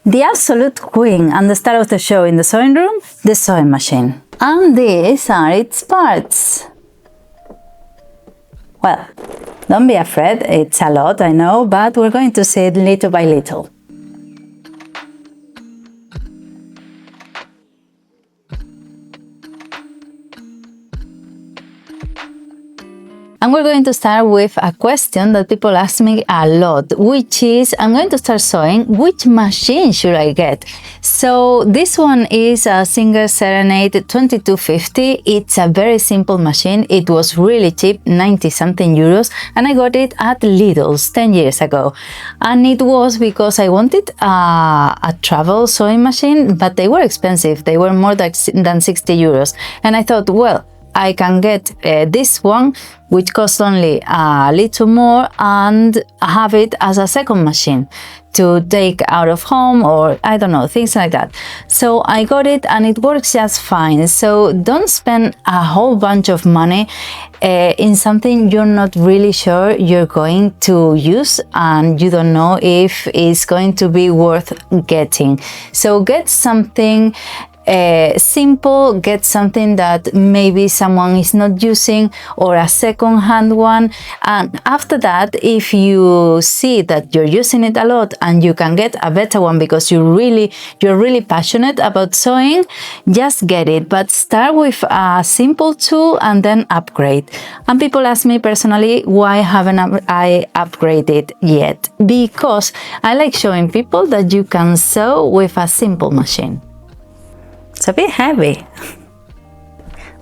The absolute queen and the star of the show in the sewing room, the sewing machine. And these are its parts. Well, don't be afraid, it's a lot, I know, but we're going to see it little by little. And we're going to start with a question that people ask me a lot, which is, I'm going to start sewing, which machine should I get? So this one is a Singer Serenade 2250. It's a very simple machine. It was really cheap, 90 something euros, and I got it at Lidl's 10 years ago. And it was because I wanted a travel sewing machine, but they were expensive. They were more than 60 euros. And I thought, well, I can get this one, which costs only a little more, and have it as a second machine to take out of home, or I don't know, things like that. So I got it and it works just fine. So don't spend a whole bunch of money in something you're not really sure you're going to use and you don't know if it's going to be worth getting. So get something simple, get something that maybe someone is not using, or a second-hand one. And after that, if you see that you're using it a lot and you can get a better one because you're really passionate about sewing, just get it. But start with a simple tool and then upgrade. And people ask me personally, why haven't I upgraded yet? Because I like showing people that you can sew with a simple machine. It's a bit heavy.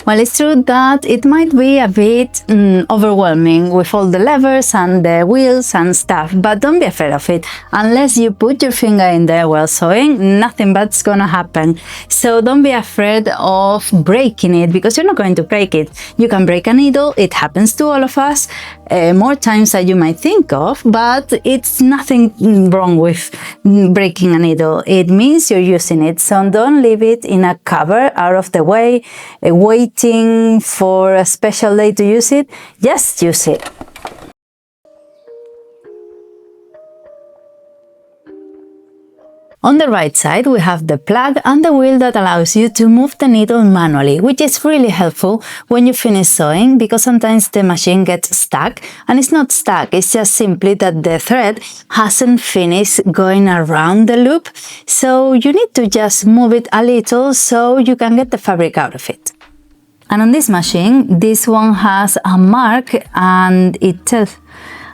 Well, it's true that it might be a bit overwhelming with all the levers and the wheels and stuff, but don't be afraid of it. Unless you put your finger in there while sewing, nothing bad's gonna happen. So don't be afraid of breaking it, because you're not going to break it. You can break a needle, it happens to all of us, more times than you might think of, but it's nothing wrong with breaking a needle. It means you're using it, so don't leave it in a cupboard out of the way, waiting for a special day to use it. Just use it. On the right side, we have the plug and the wheel that allows you to move the needle manually, which is really helpful when you finish sewing, because sometimes the machine gets stuck, and it's not stuck, it's just simply that the thread hasn't finished going around the loop, so you need to just move it a little so you can get the fabric out of it. And on this machine, this one has a mark and it tells...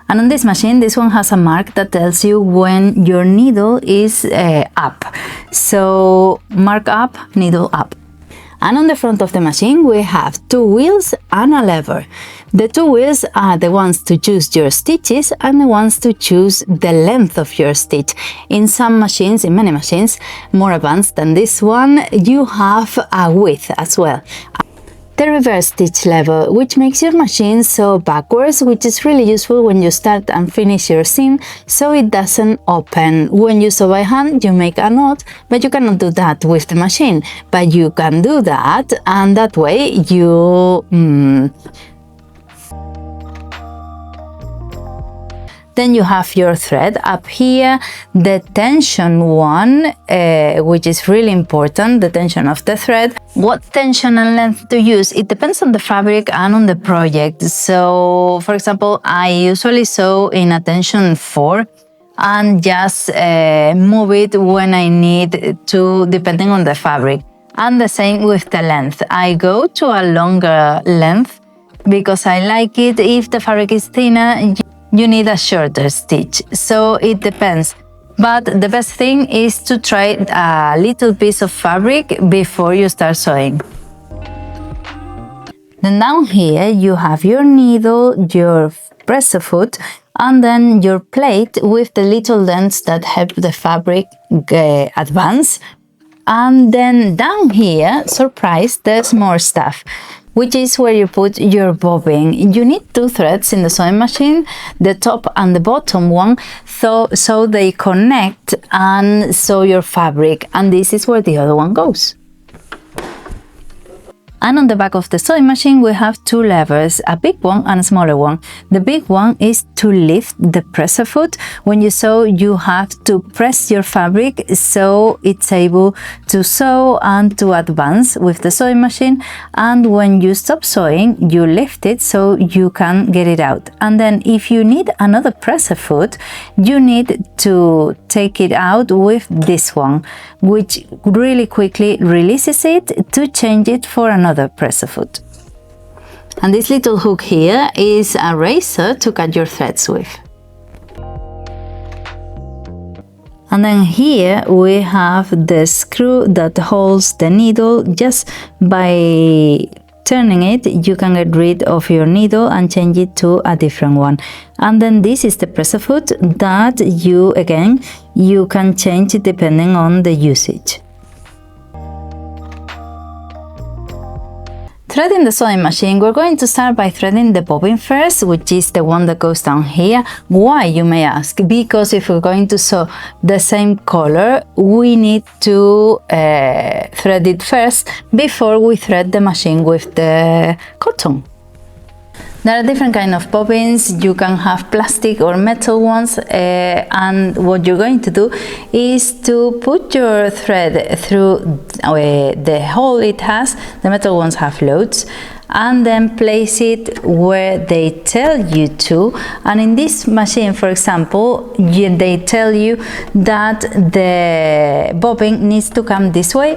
And on this machine, this one has a mark that tells you when your needle is up. So mark up, needle up. And on the front of the machine, we have two wheels and a lever. The two wheels are the ones to choose your stitches and the ones to choose the length of your stitch. In some machines, in many machines, more advanced than this one, you have a width as well. The reverse stitch lever, which makes your machine sew backwards, which is really useful when you start and finish your seam, so it doesn't open. When you sew by hand, you make a knot, but you cannot do that with the machine. But you can do that, and that way you... Then you have your thread up here, the tension one, which is really important, the tension of the thread. What tension and length to use? It depends on the fabric and on the project. So, for example, I usually sew in a tension 4 and just move it when I need to, depending on the fabric. And the same with the length. I go to a longer length because I like it. If the fabric is thinner, you need a shorter stitch, so it depends. But the best thing is to try a little piece of fabric before you start sewing. Then down here you have your needle, your presser foot, and then your plate with the little dents that help the fabric advance. And then down here, surprise, there's more stuff, which is where you put your bobbin. You need two threads in the sewing machine, the top and the bottom one, so they connect and sew your fabric, and this is where the other one goes. And on the back of the sewing machine, we have two levers, a big one and a smaller one. The big one is to lift the presser foot. When you sew, you have to press your fabric so it's able to sew and to advance with the sewing machine. And when you stop sewing, you lift it so you can get it out. And then if you need another presser foot, you need to take it out with this one, which really quickly releases it to change it for another presser foot. And this little hook here is a razor to cut your threads with. And then here we have the screw that holds the needle. Just by turning it, you can get rid of your needle and change it to a different one. And then this is the presser foot that you can change depending on the usage. Threading the sewing machine, we're going to start by threading the bobbin first, which is the one that goes down here. Why, you may ask? Because if we're going to sew the same color, we need to thread it first before we thread the machine with the cotton. There are different kinds of bobbins. You can have plastic or metal ones, and what you're going to do is to put your thread through the hole it has. The metal ones have loads, and then place it where they tell you to. And in this machine, for example, they tell you that the bobbin needs to come this way.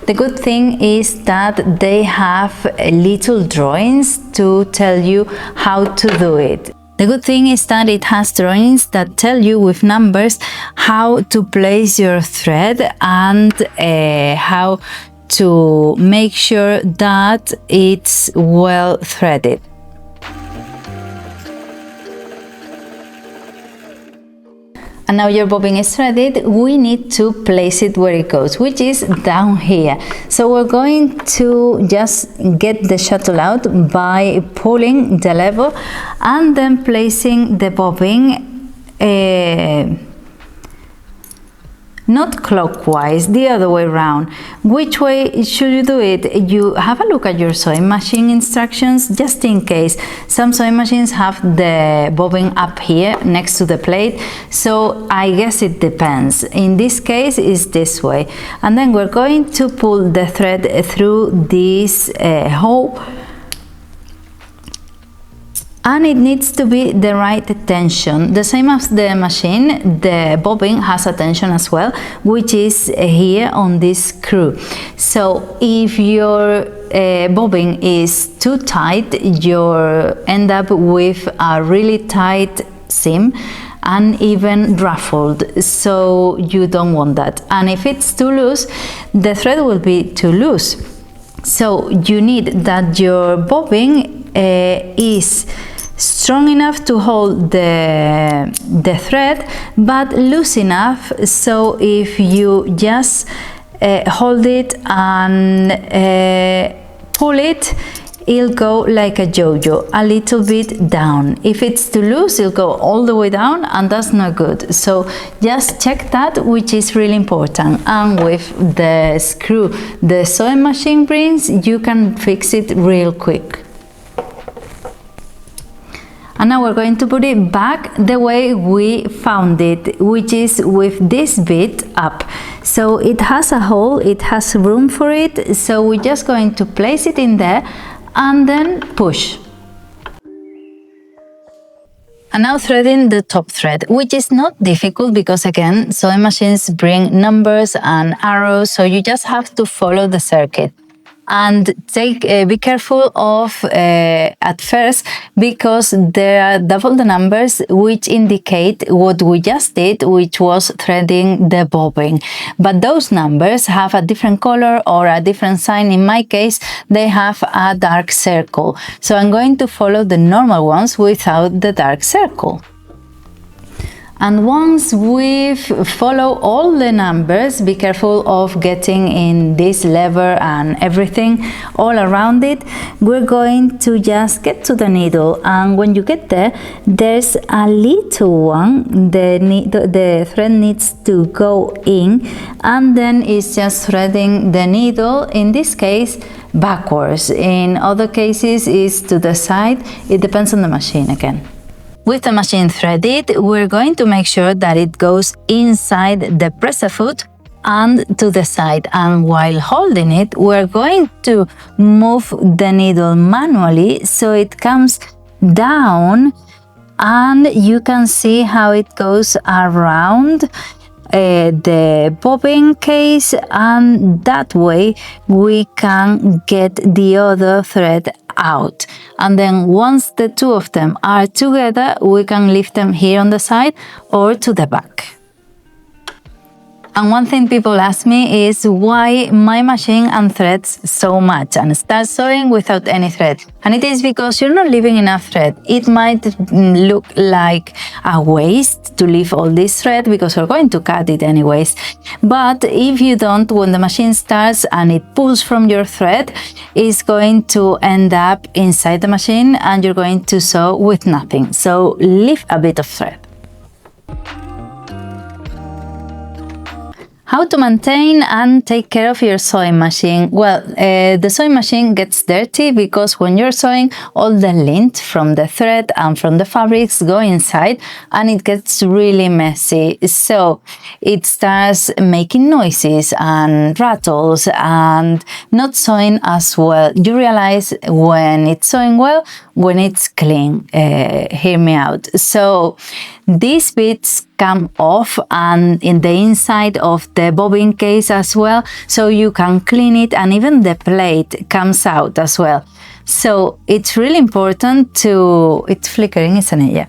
The good thing is that they have little drawings to tell you how to do it. The good thing is that it has drawings that tell you with numbers how to place your thread and how to make sure that it's well threaded. And now your bobbin is threaded, we need to place it where it goes, which is down here. So we're going to just get the shuttle out by pulling the lever and then placing the bobbin not clockwise, the other way around. Which way should you do it? You have a look at your sewing machine instructions, just in case. Some sewing machines have the bobbin up here next to the plate, so I guess it depends. In this case, it's this way. And then we're going to pull the thread through this hole. And it needs to be the right tension. The same as the machine, the bobbin has a tension as well, which is here on this screw. So if your bobbin is too tight, you end up with a really tight seam and even ruffled, so you don't want that. And if it's too loose, the thread will be too loose. So you need that your bobbin is strong enough to hold the thread, but loose enough so if you just hold it and pull it, it'll go like a yo-yo, a little bit down. If it's too loose, it'll go all the way down, and that's not good. So just check that, which is really important. And with the screw the sewing machine brings, you can fix it real quick. And now we're going to put it back the way we found it, which is with this bit up. So it has a hole, it has room for it, so we're just going to place it in there and then push. And now threading the top thread, which is not difficult because again, sewing machines bring numbers and arrows, so you just have to follow the circuit. And be careful of at first, because there are double the numbers which indicate what we just did, which was threading the bobbin. But those numbers have a different color or a different sign. In my case, they have a dark circle. So I'm going to follow the normal ones without the dark circle. And once we follow all the numbers, be careful of getting in this lever and everything all around it. We're going to just get to the needle, and when you get there, there's a little one. The thread needs to go in, and then it's just threading the needle, in this case backwards. In other cases it's to the side. It depends on the machine again. With the machine threaded, we're going to make sure that it goes inside the presser foot and to the side. And while holding it, we're going to move the needle manually so it comes down, and you can see how it goes around the bobbin case, and that way we can get the other thread out. And then once the two of them are together, we can lift them here on the side or to the back. And one thing people ask me is why my machine unthreads so much and starts sewing without any thread. And it is because you're not leaving enough thread. It might look like a waste to leave all this thread because you're going to cut it anyways. But if you don't, when the machine starts and it pulls from your thread, it's going to end up inside the machine and you're going to sew with nothing. So leave a bit of thread. How to maintain and take care of your sewing machine? Well, the sewing machine gets dirty because when you're sewing, all the lint from the thread and from the fabrics go inside and it gets really messy. So it starts making noises and rattles and not sewing as well. You realize when it's sewing well, when it's clean. Hear me out. So these bits come off and in the inside of the bobbin case as well, so you can clean it, and even the plate comes out as well. So it's really important to... It's flickering, isn't it? Yeah.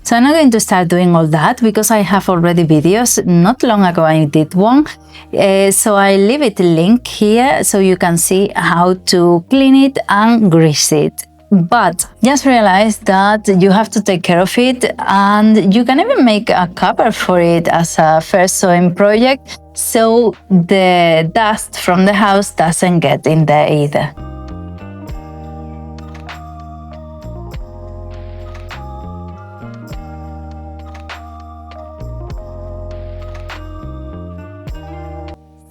So I'm not going to start doing all that because I have already videos. Not long ago I did one. So I leave it link here so you can see how to clean it and grease it. But just realize that you have to take care of it, and you can even make a cover for it as a first sewing project so the dust from the house doesn't get in there either.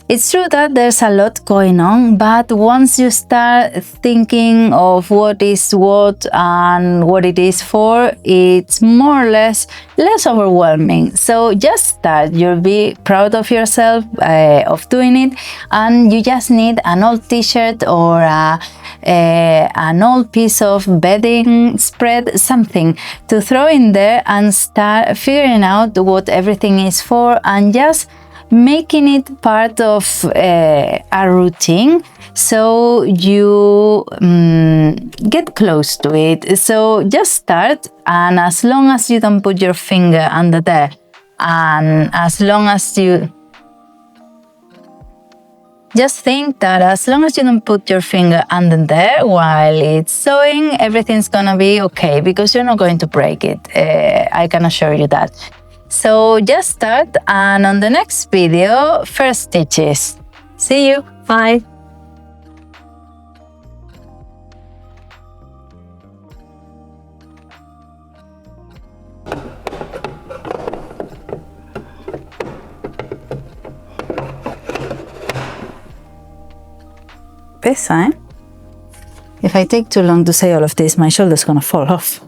It's true that there's a lot going on, but once you start thinking of what is what and what it is for, it's more or less overwhelming. So just start. You'll be proud of yourself of doing it, and you just need an old t-shirt or an old piece of bedding spread, something to throw in there and start figuring out what everything is for, and just making it part of a routine so you get close to it. So just start, and as long as you don't put your finger under there, and as long as you just think that as long as you don't put your finger under there while it's sewing, everything's gonna be okay, because you're not going to break it. I can assure you that. So just start, and on the next video, first stitches. See you. Bye. Pesa, eh? If I take too long to say all of this, my shoulder's gonna fall off.